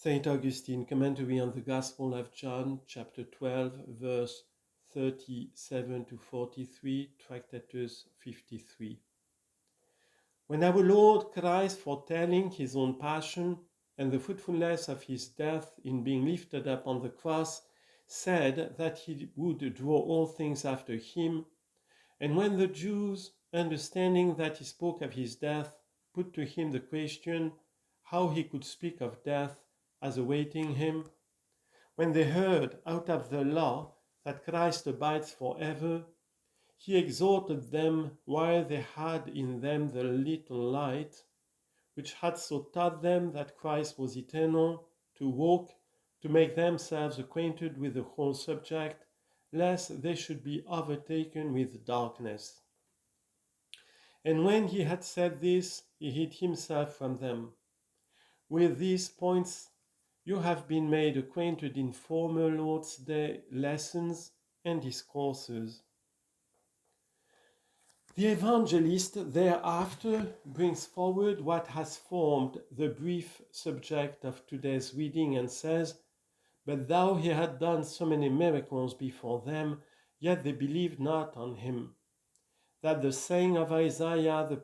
St. Augustine, Commentary on the Gospel of John, chapter 12, verse 37 to 43, Tractatus 53. When our Lord Christ, foretelling his own passion and the fruitfulness of his death in being lifted up on the cross, said that he would draw all things after him, and when the Jews, understanding that he spoke of his death, put to him the question how he could speak of death as awaiting him, when they heard out of the law that Christ abides forever, he exhorted them while they had in them the little light, which had so taught them that Christ was eternal, to walk, to make themselves acquainted with the whole subject, lest they should be overtaken with darkness. And when he had said this, he hid himself from them. With these points you have been made acquainted in former Lord's Day lessons and discourses. The evangelist thereafter brings forward what has formed the brief subject of today's reading and says, "But though he had done so many miracles before them, yet they believed not on him, that the saying of Isaiah the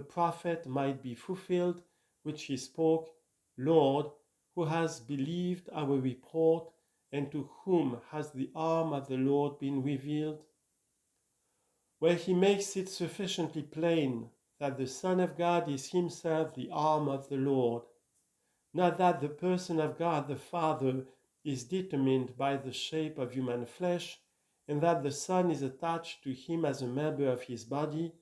prophet might be fulfilled, which he spoke, Lord, who has believed our report, and to whom has the arm of the Lord been revealed?" Where he makes it sufficiently plain that the Son of God is himself the arm of the Lord, not that the person of God the Father is determined by the shape of human flesh, and that the Son is attached to him as a member of his body,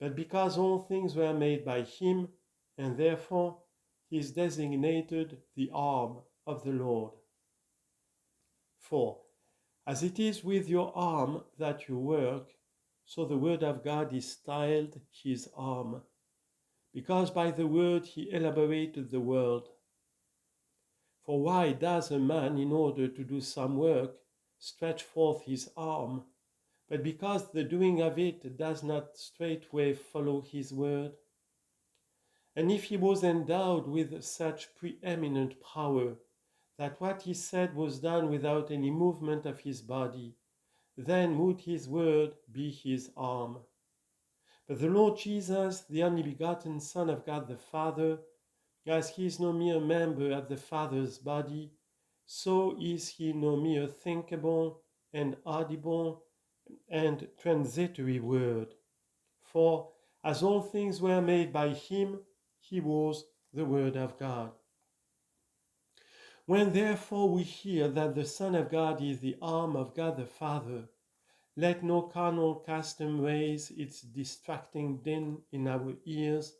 but because all things were made by him, and therefore he is designated the arm of the Lord. For, as it is with your arm that you work, so the word of God is styled his arm, because by the word he elaborated the world. For why does a man, in order to do some work, stretch forth his arm, but because the doing of it does not straightway follow his word? And if he was endowed with such preeminent power, that what he said was done without any movement of his body, then would his word be his arm. But the Lord Jesus, the only begotten Son of God the Father, as he is no mere member of the Father's body, so is he no mere thinkable and audible and transitory word. For as all things were made by him, he was the Word of God. When therefore we hear that the Son of God is the arm of God the Father, let no carnal custom raise its distracting din in our ears,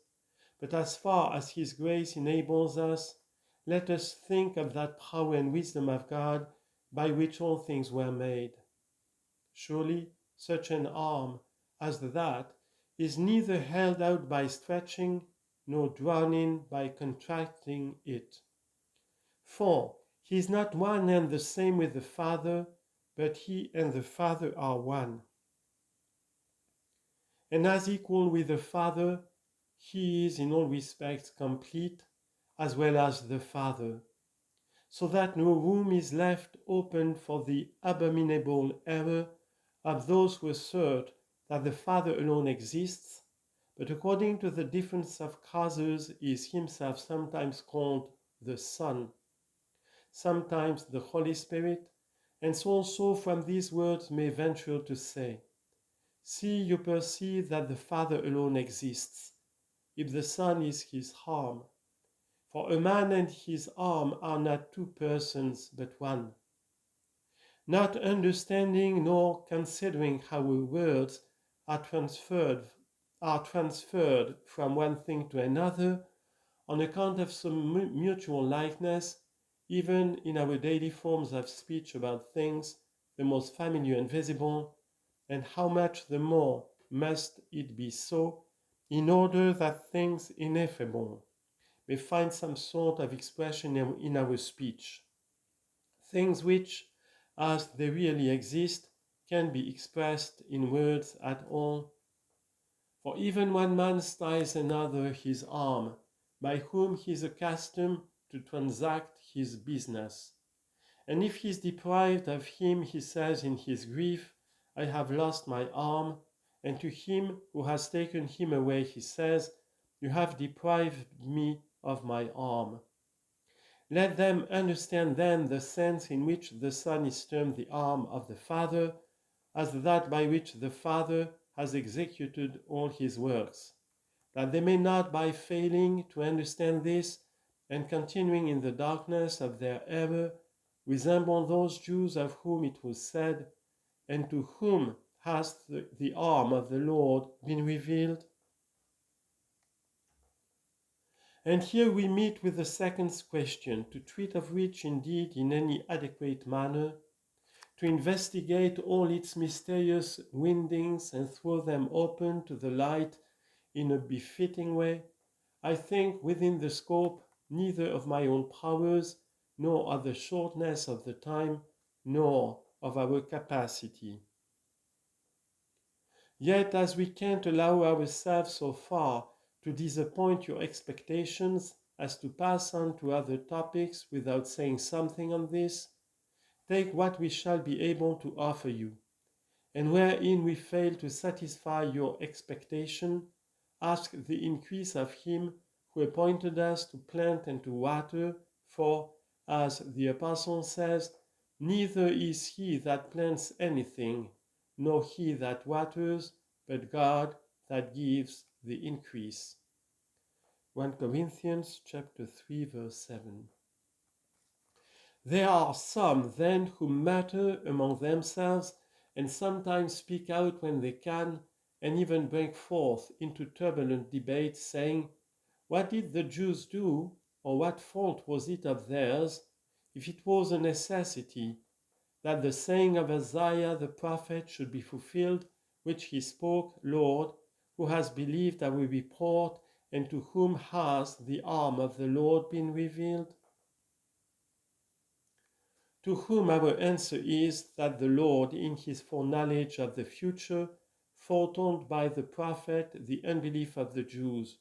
but as far as his grace enables us, let us think of that power and wisdom of God by which all things were made. Surely such an arm as that is neither held out by stretching, nor drawn in by contracting it. For he is not one and the same with the Father, but he and the Father are one. And as equal with the Father, he is in all respects complete, as well as the Father, so that no room is left open for the abominable error of those who assert that the Father alone exists, but according to the difference of causes is himself sometimes called the Son, sometimes the Holy Spirit, and so also from these words may venture to say, "See, you perceive that the Father alone exists, if the Son is his arm. For a man and his arm are not two persons, but one." Not understanding nor considering how words are transferred from one thing to another on account of some mutual likeness, even in our daily forms of speech about things the most familiar and visible, and how much the more must it be so, in order that things ineffable may find some sort of expression in our speech. Things which, as they really exist, can be expressed in words at all. For even one man styles another his arm, by whom he is accustomed to transact his business. And if he is deprived of him, he says in his grief, I have lost my arm. And to him who has taken him away, he says, you have deprived me of my arm. Let them understand then the sense in which the Son is termed the arm of the Father, as that by which the Father has executed all his works, that they may not, by failing to understand this and continuing in the darkness of their error, resemble those Jews of whom it was said, and to whom has the arm of the Lord been revealed? And here we meet with the second question, to treat of which indeed in any adequate manner, to investigate all its mysterious windings and throw them open to the light in a befitting way, I think within the scope neither of my own powers, nor of the shortness of the time, nor of our capacity. Yet as we can't allow ourselves so far to disappoint your expectations as to pass on to other topics without saying something on this, take what we shall be able to offer you, and wherein we fail to satisfy your expectation, ask the increase of him who appointed us to plant and to water, for, as the Apostle says, neither is he that plants anything, nor he that waters, but God that gives the increase. 1 Corinthians chapter 3, verse 7. There are some then who mutter among themselves and sometimes speak out when they can, and even break forth into turbulent debate, saying, what did the Jews do, or what fault was it of theirs, if it was a necessity that the saying of Isaiah the prophet should be fulfilled, which he spoke, Lord, who has believed our report, and to whom has the arm of the Lord been revealed? To whom our answer is that the Lord, in his foreknowledge of the future, foretold by the prophet the unbelief of the Jews.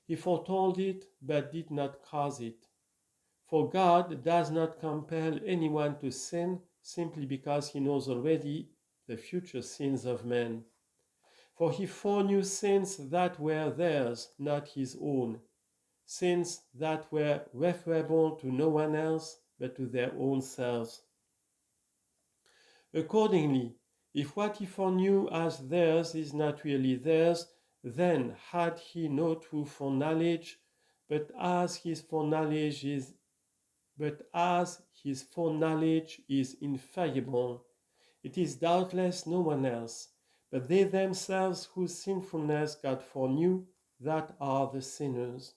He foretold it, but did not cause it. For God does not compel anyone to sin simply because he knows already the future sins of men. For he foreknew sins that were theirs, not his own, sins that were referable to no one else but to their own selves. Accordingly, if what he foreknew as theirs is not really theirs, then had he no true foreknowledge, but as his foreknowledge is infallible, it is doubtless no one else, but they themselves whose sinfulness God foreknew, that are the sinners.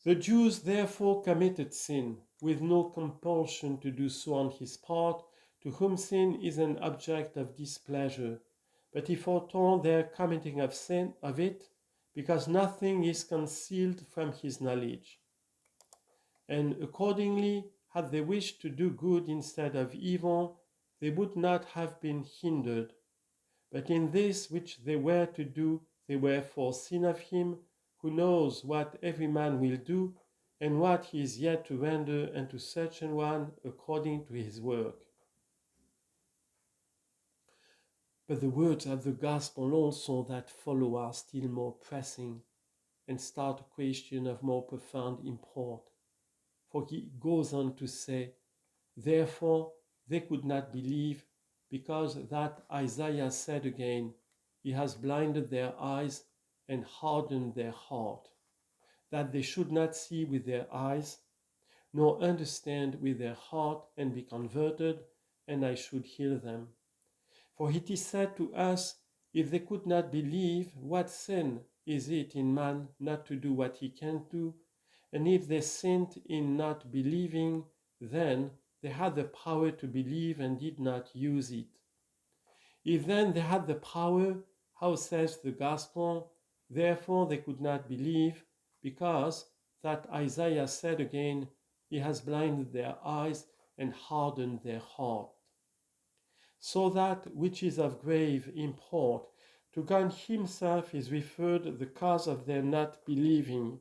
The Jews therefore committed sin, with no compulsion to do so on his part, to whom sin is an object of displeasure. But he foretold their committing of it, because nothing is concealed from his knowledge. And accordingly, had they wished to do good instead of evil, they would not have been hindered. But in this which they were to do, they were foreseen of him, who knows what every man will do, and what he is yet to render unto such an one according to his work. But the words of the gospel also that follow are still more pressing, and start a question of more profound import. For he goes on to say, therefore they could not believe, because that Isaiah said again, he has blinded their eyes and hardened their heart, that they should not see with their eyes, nor understand with their heart, and be converted, and I should heal them. For it is said to us, if they could not believe, what sin is it in man not to do what he can do? And if they sinned in not believing, then they had the power to believe and did not use it. If then they had the power, how says the gospel, therefore they could not believe, because that Isaiah said again, he has blinded their eyes and hardened their heart. So that which is of grave import, to God himself is referred the cause of their not believing.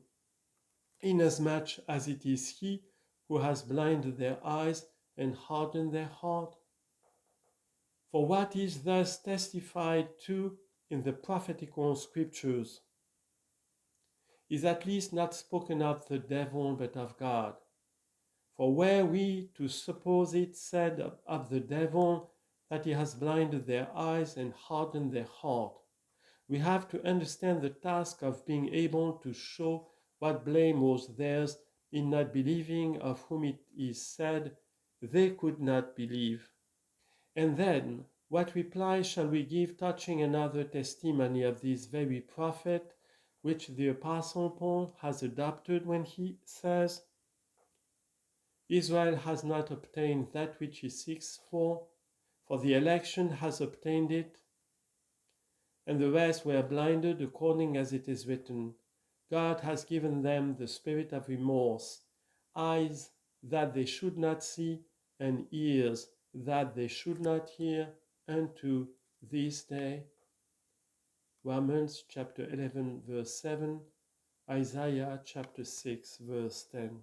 inasmuch as it is he who has blinded their eyes and hardened their heart. For what is thus testified to in the prophetical scriptures is at least not spoken of the devil but of God. For were we to suppose it said of the devil that he has blinded their eyes and hardened their heart, we have to understand the task of being able to show what blame was theirs in not believing, of whom it is said, they could not believe. And then, what reply shall we give touching another testimony of this very prophet, which the Apostle Paul has adopted when he says, Israel has not obtained that which he seeks for the election has obtained it, and the rest were blinded according as it is written, God has given them the spirit of remorse, eyes that they should not see, and ears that they should not hear, unto this day. Romans chapter 11 verse 7, Isaiah chapter 6 verse 10.